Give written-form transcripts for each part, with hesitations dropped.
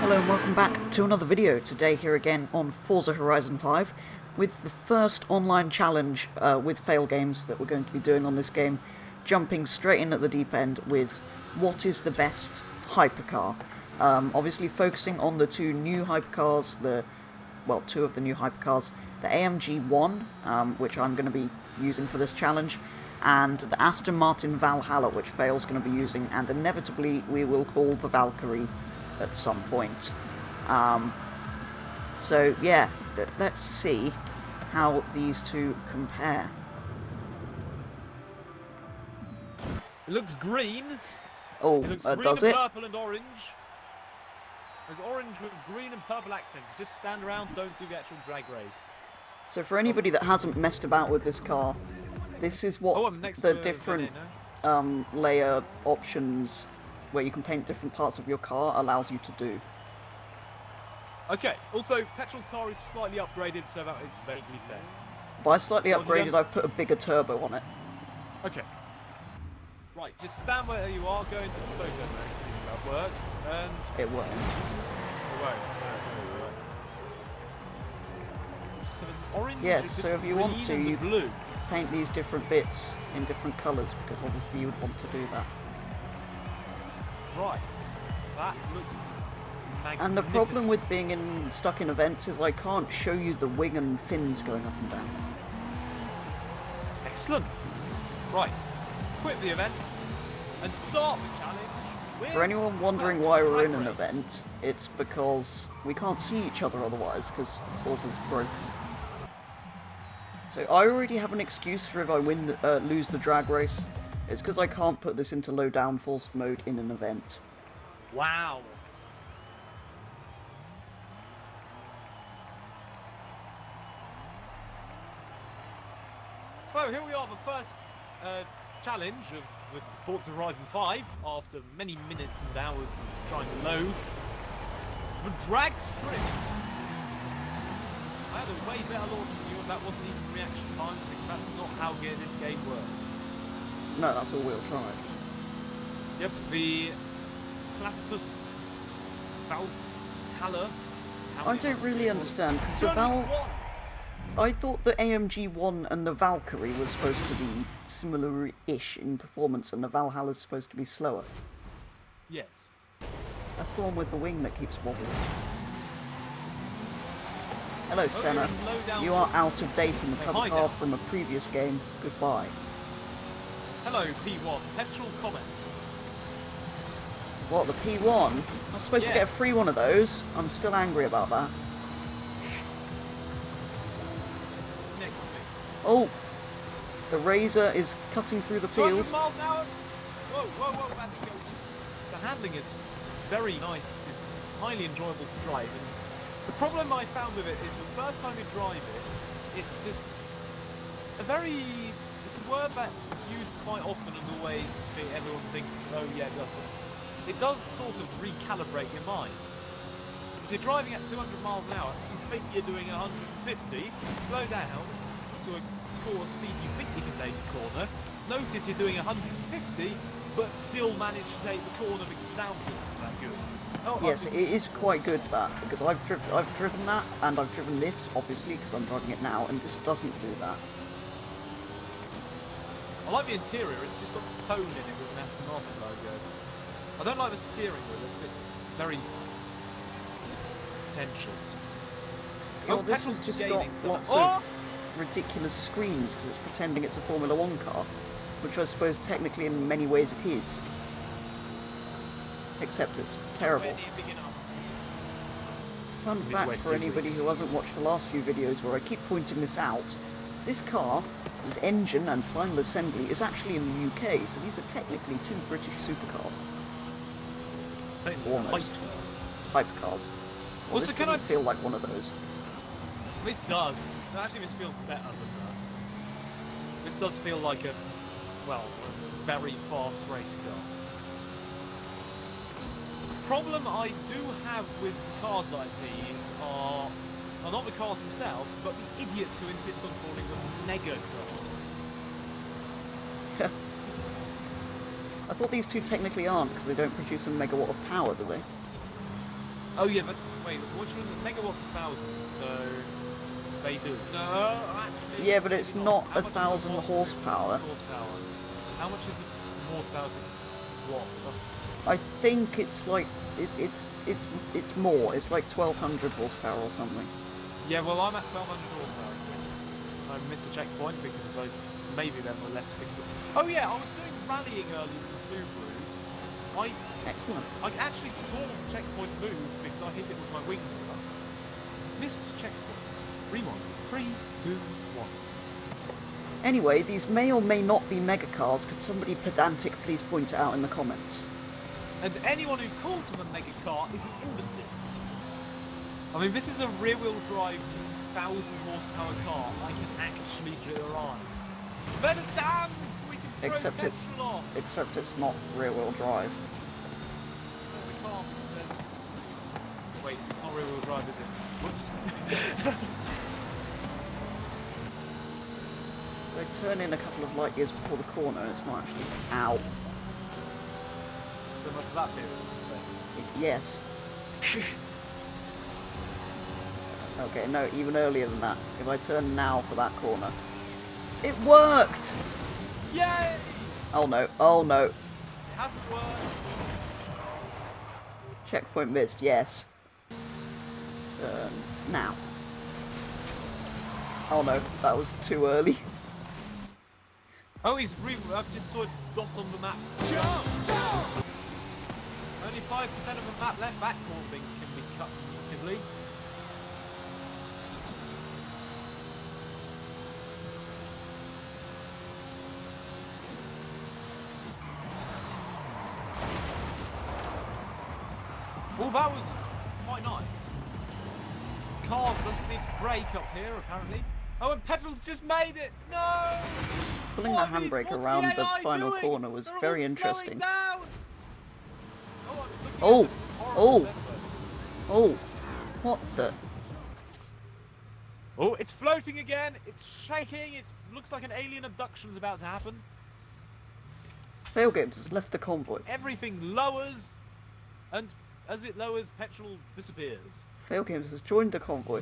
Hello and welcome back to another video. Today here again on Forza Horizon 5 with the first online challenge with Failgames that we're going to be doing on this game, jumping straight in at the deep end with what is the best hypercar. Obviously focusing on the two new hypercars, two of the new hypercars, the AMG 1, which I'm going to be using for this challenge, and the Aston Martin Valhalla, which Fail's going to be using, and inevitably we will call the Valkyrie at some point. So yeah, let's see how these two compare. It looks green. Oh, it looks green does and it? purple and orange. There's orange with green and purple accents. Just stand around, don't do the actual drag race. So for anybody that hasn't messed about with this car, this is what the different layer options where you can paint different parts of your car allows you to do. Okay, also Petrol's car is slightly upgraded, so that is vaguely fair. By slightly upgraded, I've put a bigger turbo on it. Okay. Right, just stand where you are, go into the photo mode, see if that works, and... It won't. It won't. So there's orange, yes, so if you want to, you blue. Paint these different bits in different colours, because obviously you would want to do that. Right, that looks magnificent. And the problem with being stuck in events is I can't show you the wing and fins going up and down. Excellent. Right, quit the event and start the challenge. For anyone wondering why we're in an event, it's because we can't see each other otherwise, because Forza's broken. So I already have an excuse for if I lose the drag race. It's because I can't put this into low downforce mode in an event. Wow. So here we are, the first challenge of the Forza Horizon 5 after many minutes and hours of trying to load. The drag strip. I had a way better launch than you, and that wasn't even reaction time, because that's not how this game works. No, that's all-wheel drive. Yep, the Platypus Valhalla. I don't really understand, because I thought the AMG 1 and the Valkyrie was supposed to be similar-ish in performance, and the Valhalla's supposed to be slower. Yes. That's the one with the wing that keeps wobbling. Hello, Senna. You are out of date in the cover car from a previous game. Goodbye. Hello, P1. Petrol comments. What, the P1? I was supposed to get a free one of those. I'm still angry about that. Next to me. Oh! The Razor is cutting through the field. 200 miles an hour! Whoa, that's good. The handling is very nice. It's highly enjoyable to drive. And the problem I found with it is the first time you drive it, it's a word that's used quite often in the way everyone thinks, oh yeah, does it. It does sort of recalibrate your mind. If you're driving at 200 miles an hour, you think you're doing 150, slow down to a core speed you think you can take a corner, notice you're doing 150, but still manage to take the corner because the downforce is that good. Oh, yes, it is quite good, that, because I've driven that, and I've driven this, obviously, because I'm driving it now, and this doesn't do that. I like the interior, it's just got the cone in it with an Aston Martin logo. I don't like the steering wheel, it's very pretentious. Oh, this has just got lots of ridiculous screens, because it's pretending it's a Formula 1 car, which I suppose technically in many ways it is. Except it's terrible. Fun fact for anybody who hasn't watched the last few videos where I keep pointing this out, this car, this engine and final assembly is actually in the UK, so these are technically two British supercars. Almost. Hypercars. Well, this doesn't feel like one of those. This does. Actually, this feels better than that. This does feel like a, very fast race car. The problem I do have with cars like these are not the cars themselves, but the idiots who insist on calling them mega cars. I thought these two technically aren't, because they don't produce a megawatt of power, do they? Oh yeah, but wait, which one? Megawatts a thousand, so they do. No, actually. Yeah, but it's maybe not How much is 1,000 watt to horsepower. horsepower. How much is it horsepower to watts? I think it's like it's more. It's like 1,200 horsepower or something. Yeah, well I'm at 1,200 horsepower. I missed a checkpoint because maybe then we're less fixed. Oh yeah, I was doing rallying earlier with the Subaru. Excellent. I actually saw the checkpoint move because I hit it with my wing mirror. Missed checkpoint. Rewind. 3, 2, 1. Anyway, these may or may not be megacars. Could somebody pedantic please point it out in the comments? And anyone who calls them a mega car is an imbecile. I mean, this is a rear-wheel drive 1,000 horsepower car I can actually drive. Better damn! We can throw Except petrol off. Except it's not rear-wheel drive. No, we can't. Wait, it's not rear-wheel drive, is it? Whoops. They turn in a couple of light years before the corner, and it's not actually. Ow. So much for that period, Yes. Okay, no, even earlier than that. If I turn now for that corner. It worked! Yay! Oh no, oh no. It hasn't worked. Checkpoint missed, yes. Turn now. Oh no, that was too early. Oh, I've just saw a dot on the map. Only 5% of the map left. That corner thing can be cut massively. Oh, that was quite nice. This car doesn't need to brake up here, apparently. Oh, and Petrol's just made it! No! Pulling the handbrake around the final corner was very interesting. Oh! Oh! Oh! What the? Oh, it's floating again! It's shaking! It looks like an alien abduction's about to happen. Failgames has left the convoy. Everything lowers, and as it lowers, Petrol disappears. Failgames has joined the convoy.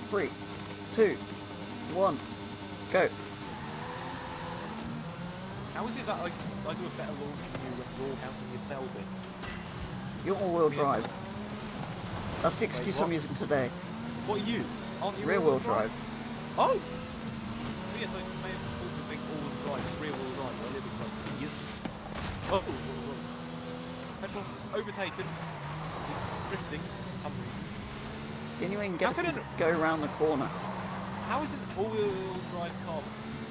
3, 2, 1, go. How is it that I do a better launch than you when you're counting yourself in? You're all-wheel drive. That's the excuse what? I'm using today. What are you? Aren't you Rear-wheel drive. Oh! Yes, I may have also think all-wheel drive, rear-wheel drive, a little bit like idiots. Oh! Petrol overtaken. He's drifting for some reason. See, anyway, you can get us to go around the corner. How is an all-wheel drive car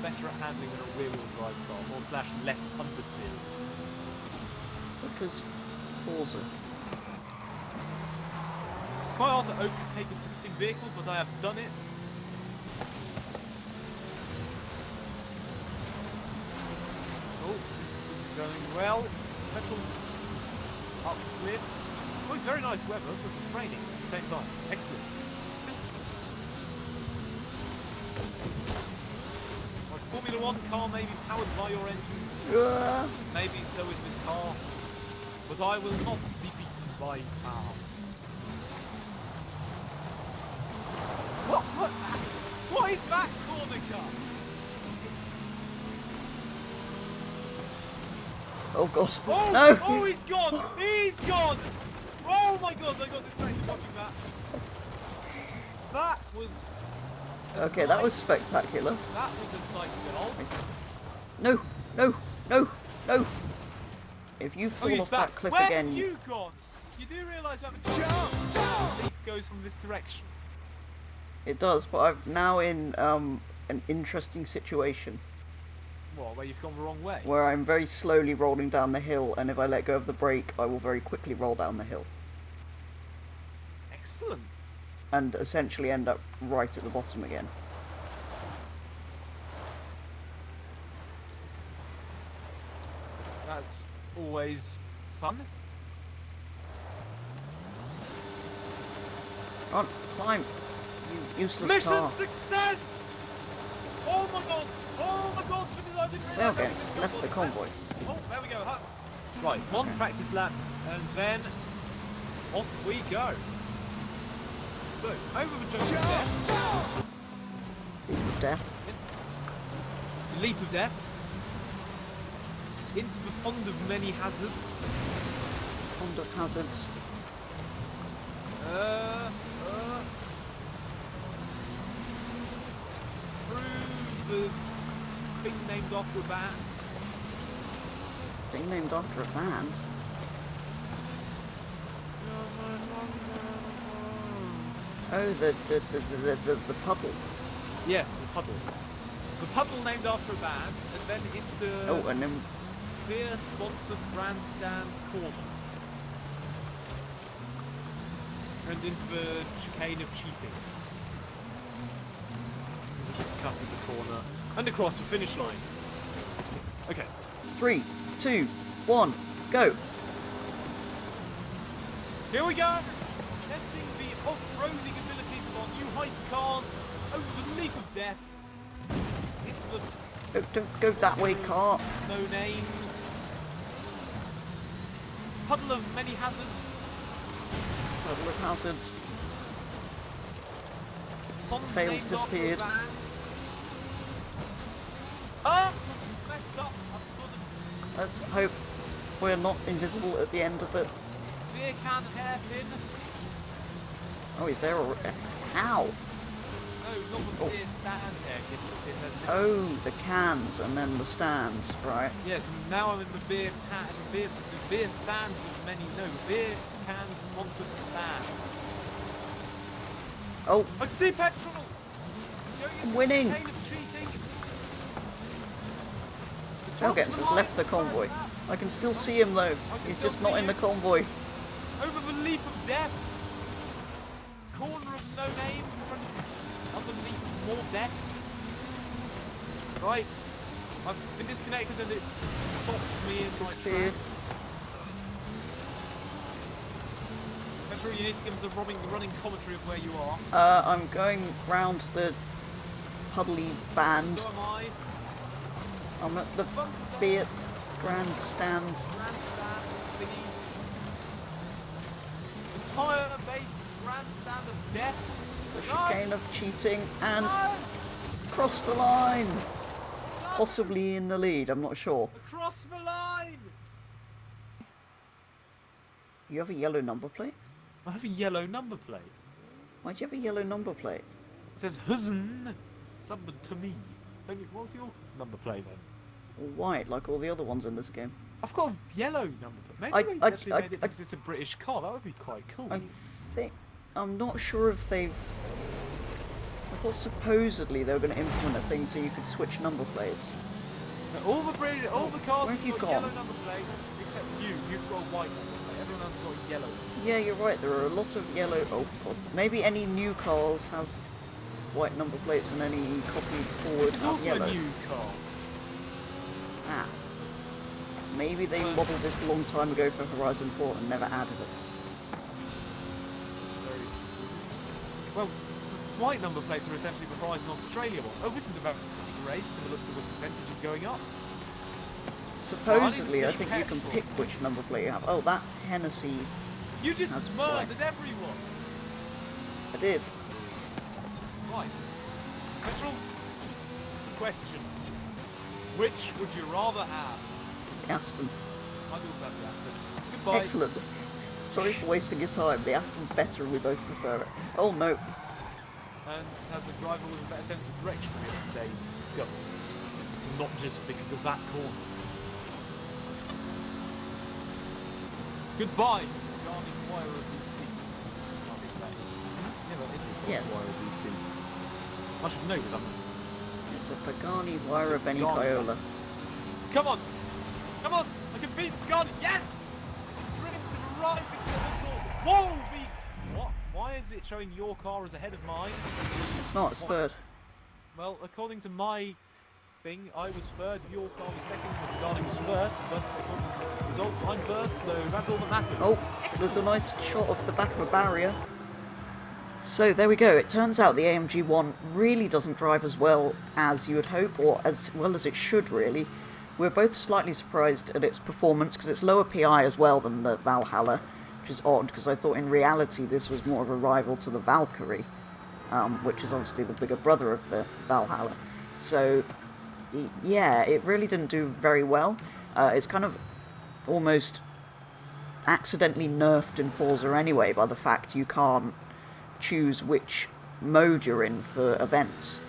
better at handling than a rear-wheel drive car, or slash less understeer? Because Forza. It's quite hard to overtake a drifting vehicle, but I have done it. Oh, this is going well. Petrol's up clear. Oh, it's very nice weather, but it's raining at the same time. Excellent. My Formula 1 car may be powered by your engines. Maybe so is this car. But I will not be beaten by power. What is that corner car? Oh god. Oh, No! oh, he's gone! He's gone! Oh my god, I got distracted watching that. That was... Okay, that was spectacular. That was a sight to behold. No! No! No! No! If you fall off that cliff Where again... have you gone? You do realise that the leap goes from this direction. It does, but I'm now in an interesting situation. What, where you've gone the wrong way? Where I'm very slowly rolling down the hill, and if I let go of the brake, I will very quickly roll down the hill. Excellent. And essentially end up right at the bottom again. That's always fun. Come on, climb! You useless Mission car. success! Oh my god! Oh my god! I didn't realise Failgames left the convoy. Oh, there we go. Huh? Right, one practice lap, and then off we go. So, over the jungle of death. Leap of death. Leap of death. Into the pond of many hazards. Pond of hazards. Through the thing named after a band. Thing named after a band. Oh, the puddle. Yes, the puddle. The puddle named after a band, and then into Oh, and then beer-sponsored grandstand corner. And into the chicane of cheating. Just cut into the corner and across the finish line. Okay. 3, 2, 1, go. Here we go! Testing the off-roading abilities of our new Hypercars over the leap of death. Into the Don't go that way, car. no names. Puddle of many hazards. Puddle of hazards. Pond Fails named after a disappeared. band. Ah! Messed up. I'm sort of Let's hope we're not invisible at the end of the... beer can hairpin. Oh, he's there already. How? No, not the beer stand hairpin. Oh, the cans and then the stands, right? Yes, and now I'm in the beer can, the beer stands of many. No, beer can sponsored stand. Oh, I can see petrol. Going into winning. the chicane of cheating. Failgames has left the convoy. I can still see him though. He's just not in the convoy. Over the leap of death. Corner of no names in front of other leap of more death. Right. I've been disconnected and it's stopped me in my Disappeared. tracks. Petrol, you need to give us a running commentary of where you are. I'm going round the puddly band. So am I. I'm at the beer grandstand. Grandstand thingy. Entire base grandstand of death. The chicane of cheating and cross the line. Possibly in the lead, I'm not sure. Across the line! You have a yellow number plate? I have a yellow number plate. Why do you have a yellow number plate? It says Huzn, summoned to me. What's your number plate then? Or white, like all the other ones in this game. I've got a yellow number plate. Maybe they actually made it because it's a British car. That would be quite cool. I think... I'm not sure if they've... I thought supposedly they were going to implement a thing so you could switch number plates. Now, all the cars where have you have got gone? yellow number plates, except you. You've got a white number plate. Everyone else has got a yellow. Yeah, you're right, there are a lot of yellow... Oh, God. Maybe any new cars have white number plates and any copied forward This is have also yellow. a new car. Ah. Maybe they modelled it a long time ago for Horizon 4 and never added it. Well, white number plates are essentially the Horizon Australia one. Oh, this is about the race, and it looks like the percentage is going up. Supposedly, I think you can pick which number plate you have. Oh, that Hennessy... You just That's murdered everyone! I did. Right. Petrol, question. Which would you rather have? The Aston. I'd also have the Aston. Goodbye. Excellent. Sorry for wasting your time. The Aston's better and we both prefer it. Oh no. And has a driver with a better sense of direction they discovered. Not just because of that corner. Goodbye, Garmin Wire of BC. I think that is. Yeah, that is a Yes. Wire of BC. I should know because I'm. It's a Pagani Huayra It's a Benny Pagani. Viola. Come on! Come on! I can beat Pagani! Yes! Drift to the right because it looks awesome. Whoa! What? Why is it showing your car as ahead of mine? It's not, it's third. Well, according to my thing, I was third, your car was second, and Pagani was first, but according to the results, I'm first, so that's all that matters. Oh, there's a nice shot of the back of a barrier. So there we go. It turns out the AMG 1 really doesn't drive as well as you would hope, or as well as it should really. We're both slightly surprised at its performance because it's lower PI as well than the Valhalla, which is odd, because I thought in reality this was more of a rival to the Valkyrie, which is obviously the bigger brother of the Valhalla. So, yeah, it really didn't do very well. It's kind of almost accidentally nerfed in Forza anyway by the fact you can't choose which mode you're in for events.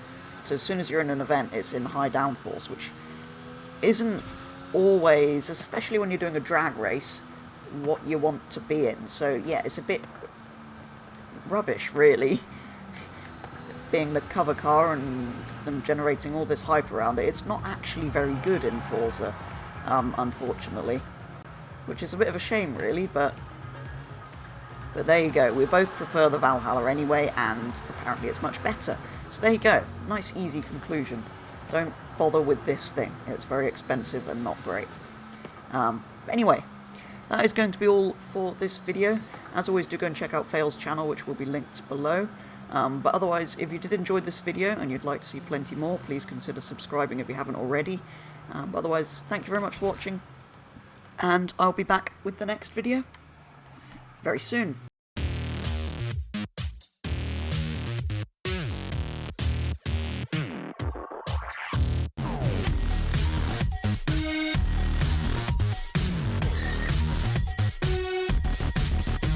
So as soon as you're in an event, it's in high downforce, which isn't always, especially when you're doing a drag race, what you want to be in. So yeah, it's a bit rubbish, really. Being the cover car and them generating all this hype around it, it's not actually very good in Forza, unfortunately. Which is a bit of a shame, really, but there you go. We both prefer the Valhalla anyway, and apparently it's much better. So there you go. Nice, easy conclusion. Don't bother with this thing. It's very expensive and not great. Anyway, that is going to be all for this video. As always, do go and check out Fail's channel, which will be linked below. But otherwise, if you did enjoy this video and you'd like to see plenty more, please consider subscribing if you haven't already. But otherwise, thank you very much for watching, and I'll be back with the next video very soon.